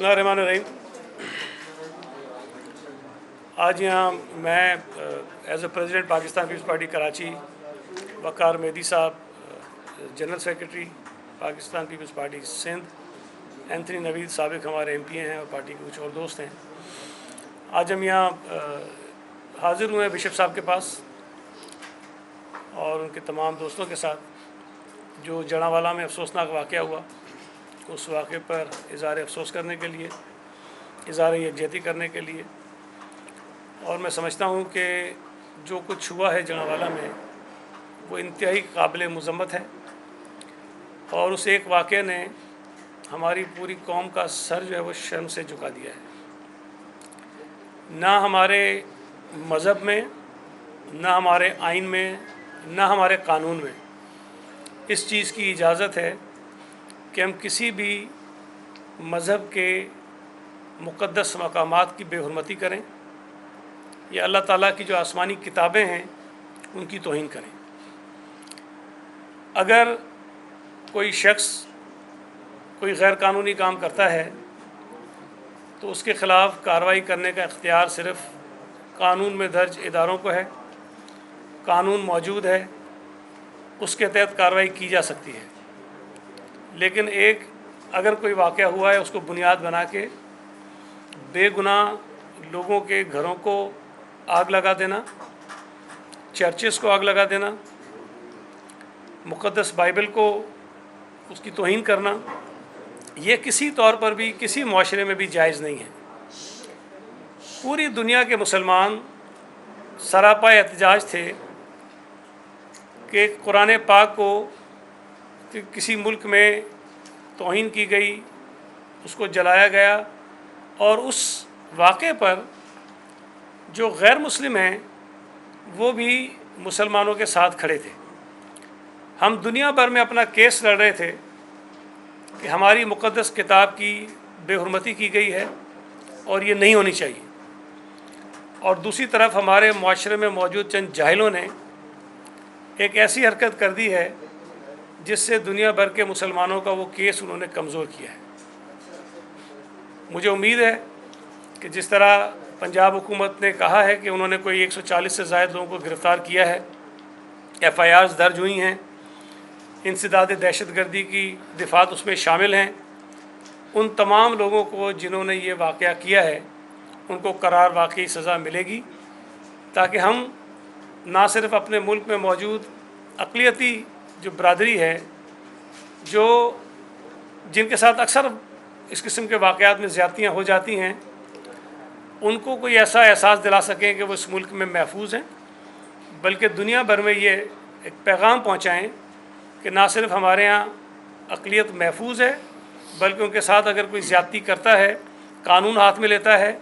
बिस्मिल्लाहिर्रहमानिर्रहीम। आज यहाँ मैं as a president Pakistan Peoples Party Karachi, Waqar Mehdi साहब general secretary Pakistan Peoples Party Sindh, Anthony Naveed साबिक हमारे MP हैं और पार्टी के कुछ और दोस्त हैं। आज हम यहाँ हाज़िर हुए हैं बिशप साहब के पास और उनके तमाम दोस्तों के साथ, जो जड़ावाला में अफसोसनाक वाक़या हुआ, उस वाक़े पर इज़हार अफसोस करने के लिए, इज़हार यकजहती करने के लिए। और मैं समझता हूँ कि जो कुछ हुआ है जड़ावाला में वो इंतहाई काबिल मज़म्मत है और उस एक वाक़े ने हमारी पूरी कौम का सर जो है वो शर्म से झुका दिया है। ना हमारे मज़हब में, ना हमारे आइन में, ना हमारे कानून में इस चीज़ की इजाज़त है कि हम किसी भी मज़हब के मुक़द्दस मकामात की बेहुरमती करें या अल्लाह ताला की जो आसमानी किताबें हैं उनकी तौहीन करें। अगर कोई शख्स कोई गैर कानूनी काम करता है तो उसके ख़िलाफ़ कार्रवाई करने का इख्तियार सिर्फ़ कानून में दर्ज इदारों को है। कानून मौजूद है, उसके तहत कार्रवाई की जा सकती है। लेकिन एक अगर कोई वाक़या हुआ है उसको बुनियाद बना के बेगुनाह लोगों के घरों को आग लगा देना, चर्चेस को आग लगा देना, मुक़द्दस बाइबल को उसकी तौहीन करना, ये किसी तौर पर भी किसी मुआशरे में भी जायज़ नहीं है। पूरी दुनिया के मुसलमान सरापा एहतजाज थे कि कुरान पाक को किसी मुल्क में तौहीन की गई, उसको जलाया गया और उस वाक़े पर जो गैर मुस्लिम हैं वो भी मुसलमानों के साथ खड़े थे। हम दुनिया भर में अपना केस लड़ रहे थे कि हमारी मुक़द्दस किताब की बेहुरमती की गई है और ये नहीं होनी चाहिए। और दूसरी तरफ हमारे मुआशरे में मौजूद चंद जाहिलों ने एक ऐसी हरकत कर दी है जिससे दुनिया भर के मुसलमानों का वो केस उन्होंने कमज़ोर किया है। मुझे उम्मीद है कि जिस तरह पंजाब हुकूमत ने कहा है कि उन्होंने कोई 140 से ज़ायद लोगों को गिरफ़्तार किया है, FIRs दर्ज हुई हैं, इंसदाद दहशतगर्दी की दिफात उसमें शामिल हैं, उन तमाम लोगों को जिन्होंने ये वाक़या किया है उनको करार वाकई सज़ा मिलेगी, ताकि हम ना सिर्फ़ अपने मुल्क में मौजूद अक़लियती जो बरादरी है, जो जिनके साथ अक्सर इस किस्म के वाक़यात में ज़्यादतियाँ हो जाती हैं, उनको कोई ऐसा एहसास दिला सकें कि वो इस मुल्क में महफूज हैं, बल्कि दुनिया भर में ये एक पैगाम पहुँचाएँ कि ना सिर्फ हमारे यहाँ अक़लियत महफूज है, बल्कि उनके साथ अगर कोई ज़्यादती करता है, कानून हाथ में लेता है,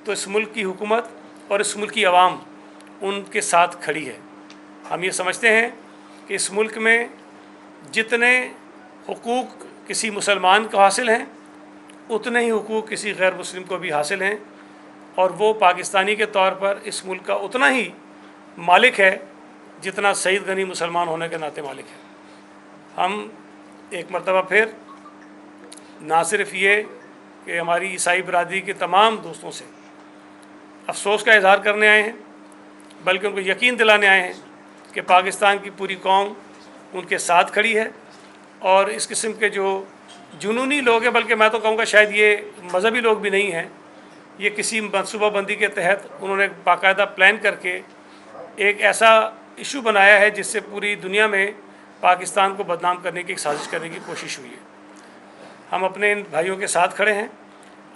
तो इस मुल्क की हुकूमत और इस मुल्क की आवाम उनके साथ खड़ी है। हम ये समझते हैं कि इस मुल्क में जितने हुकूक किसी मुसलमान को हासिल हैं उतने ही हुकूक किसी गैर मुस्लिम को भी हासिल हैं, और वो पाकिस्तानी के तौर पर इस मुल्क का उतना ही मालिक है जितना सईद गनी मुसलमान होने के नाते मालिक है। हम एक मरतबा फिर ना सिर्फ ये कि हमारी ईसाई बरादरी के तमाम दोस्तों से अफसोस का इज़हार करने आए हैं, बल्कि उनको यकीन दिलाने आए हैं कि पाकिस्तान की पूरी कौम उनके साथ खड़ी है। और इस किस्म के जो जुनूनी लोग हैं, बल्कि मैं तो कहूँगा शायद ये मजहबी लोग भी नहीं हैं, ये किसी मनसूबाबंदी के तहत उन्होंने बाकायदा प्लान करके एक ऐसा इशू बनाया है जिससे पूरी दुनिया में पाकिस्तान को बदनाम करने की एक साजिश करने की कोशिश हुई है। हम अपने इन भाइयों के साथ खड़े हैं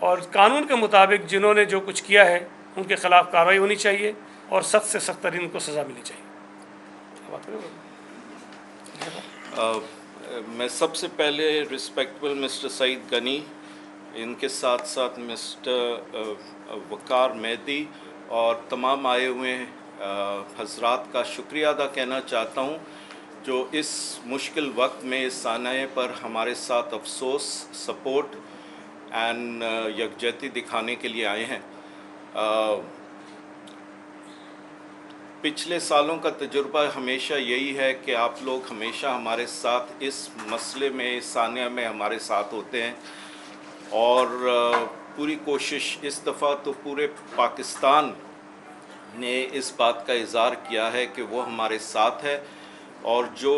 और कानून के मुताबिक जिन्होंने जो कुछ किया है उनके ख़िलाफ़ कार्रवाई होनी चाहिए और सख्त से सख्त तरीन को सज़ा मिलनी चाहिए। मैं सबसे पहले रिस्पेक्टेबल मिस्टर सईद गनी, इनके साथ साथ मिस्टर वक़ार मेहदी और तमाम आए हुए हजरात का शुक्रिया अदा कहना चाहता हूँ जो इस मुश्किल वक्त में इस सानये पर हमारे साथ अफसोस, सपोर्ट एंड यकजहती दिखाने के लिए आए हैं। पिछले सालों का तजुर्बा हमेशा यही है कि आप लोग हमेशा हमारे साथ इस मसले में, इस सानिया में हमारे साथ होते हैं। اور پوری کوشش اس دفعہ تو پورے پاکستان نے اس بات کا اظہار کیا ہے کہ وہ ہمارے ساتھ ہے، اور جو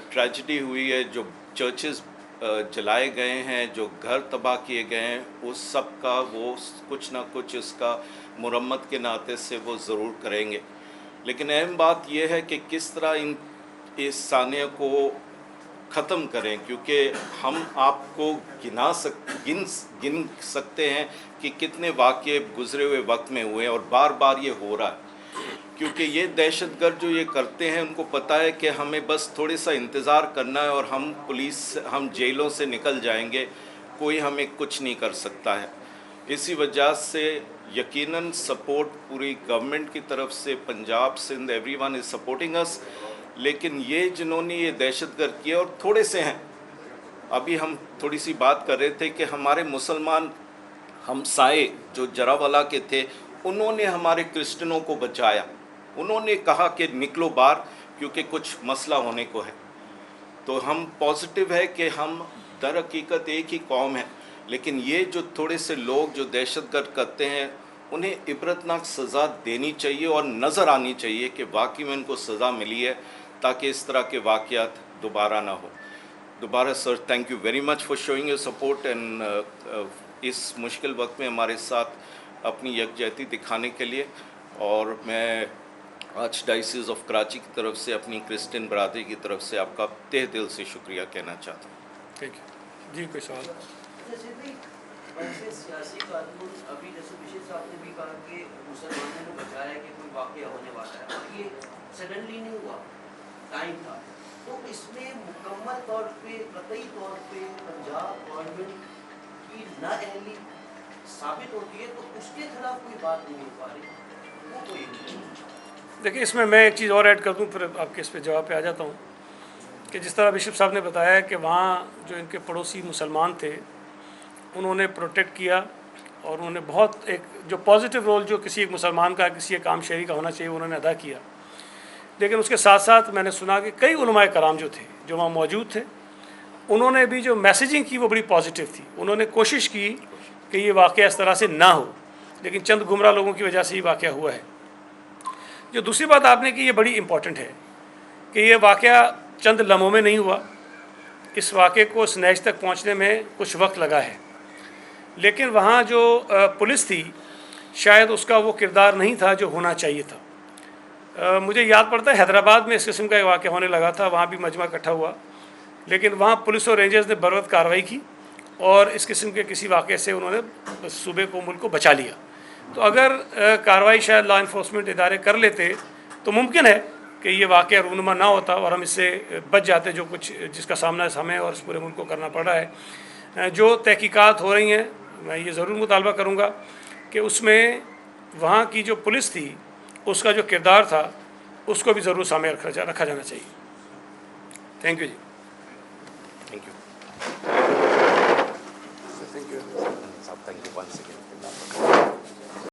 ٹریجڈی ہوئی ہے، جو چرچز جلائے گئے ہیں، جو گھر تباہ کیے گئے ہیں، اس سب کا وہ کچھ نہ کچھ اس کا مرمت کے ناطے سے وہ ضرور کریں گے. لیکن اہم بات یہ ہے کہ کس طرح اس سانحے کو ختم کریں، کیونکہ ہم آپ کو گن سکتے ہیں کہ کتنے واقعے گزرے ہوئے وقت میں ہوئے ہیں، اور بار بار یہ ہو رہا ہے. کیونکہ یہ دہشت گرد جو یہ کرتے ہیں، ان کو پتہ ہے کہ ہمیں بس تھوڑے سا انتظار کرنا ہے اور ہم جیلوں سے نکل جائیں گے، کوئی ہمیں کچھ نہیں کر سکتا ہے. اسی وجہ سے یقیناً سپورٹ پوری گورنمنٹ کی طرف سے، Punjab, Sindh, every one is supporting us. لیکن یہ جنہوں نے یہ دہشت گرد کیا، اور تھوڑے سے ہیں، ابھی ہم تھوڑی سی بات کر رہے تھے کہ ہمارے مسلمان ہمسائے جو جراوالہ کے تھے، انہوں نے ہمارے کرسچنوں کو بچایا. انہوں نے کہا کہ نکلو باہر کیونکہ کچھ مسئلہ ہونے کو ہے. تو ہم پازیٹیو ہے کہ ہم در حقیقت ایک ہی قوم ہے، لیکن یہ جو تھوڑے سے لوگ جو دہشت گرد کرتے ہیں، انہیں عبرتناک سزا دینی چاہیے اور نظر آنی چاہیے کہ واقعی میں ان کو سزا ملی ہے، تاکہ اس طرح کے واقعات دوبارہ نہ ہو. دوبارہ sir, thank you very much for showing your support, and اس مشکل وقت میں ہمارے ساتھ اپنی یکجہتی دکھانے کے لیے. اور میں آرچ ڈائسس آف کراچی کی طرف سے، اپنی کرسچن برادری کی طرف سے آپ کا تہ دل سے شکریہ کہنا چاہتا ہوں. ٹھیک ہے جی، کوئی سوال؟ جیسے ایسے سیاسی قانون، ابھی جیسے بشیر صاحب نے بھی کہا کہ مسلمانوں نے بچایا کہ کوئی واقعہ ہونے والا ہے، اور یہ سڈنلی نہیں ہوا، ٹائم تھا. تو اس میں مکمل طور پہ، قطعی طور پہ پنجاب گورنمنٹ کی نااہلی ثابت ہوتی ہے، تو اس کے خلاف کوئی بات نہیں ہو پا رہی. وہ کوئی نہیں. دیکھیے، اس میں ایک چیز اور ایڈ کر دوں، پھر آپ کے اس پہ جواب پہ آ جاتا ہوں. کہ جس طرح بشپ صاحب نے بتایا کہ وہاں جو ان کے پڑوسی مسلمان تھے، انہوں نے پروٹیکٹ کیا، اور انہوں نے بہت ایک جو پازیٹیو رول جو کسی ایک مسلمان کا، کسی ایک عام شہری کا ہونا چاہیے، انہوں نے ادا کیا. لیکن اس کے ساتھ ساتھ میں نے سنا کہ کئی علماء کرام جو تھے، جو وہاں موجود تھے، انہوں نے بھی جو میسیجنگ کی وہ بڑی پازیٹیو تھی. انہوں نے کوشش کی کہ یہ واقعہ اس طرح سے نہ ہو، لیکن چند گمراہ لوگوں کی وجہ سے یہ واقعہ ہوا ہے. جو دوسری بات آپ نے کی، یہ بڑی امپورٹنٹ ہے کہ یہ واقعہ چند لمحوں میں نہیں ہوا. اس واقعے کو سنیچ تک پہنچنے میں کچھ وقت لگا ہے. لیکن وہاں جو پولیس تھی، شاید اس کا وہ کردار نہیں تھا جو ہونا چاہیے تھا. مجھے یاد پڑتا ہے حیدرآباد میں اس قسم کا ایک واقعہ ہونے لگا تھا، وہاں بھی مجمع اکٹھا ہوا، لیکن وہاں پولیس اور رینجرز نے بروقت کارروائی کی، اور اس قسم کے کسی واقعے سے انہوں نے صوبے کو، ملک کو بچا لیا. تو اگر کارروائی شاید لا انفورسمنٹ ادارے کر لیتے تو ممکن ہے کہ یہ واقعہ رونما نہ ہوتا اور ہم اس سے بچ جاتے، جو کچھ جس کا سامنا ہمیں اور اس پورے ملک کو کرنا پڑ رہا ہے. جو تحقیقات ہو رہی ہیں، میں یہ ضرور مطالبہ کروں گا کہ اس میں وہاں کی جو پولیس تھی، اس کا جو کردار تھا، اس کو بھی ضرور سامنے رکھا جانا چاہیے. تھینک یو جی. Thank you. Thank you. Thank you once again.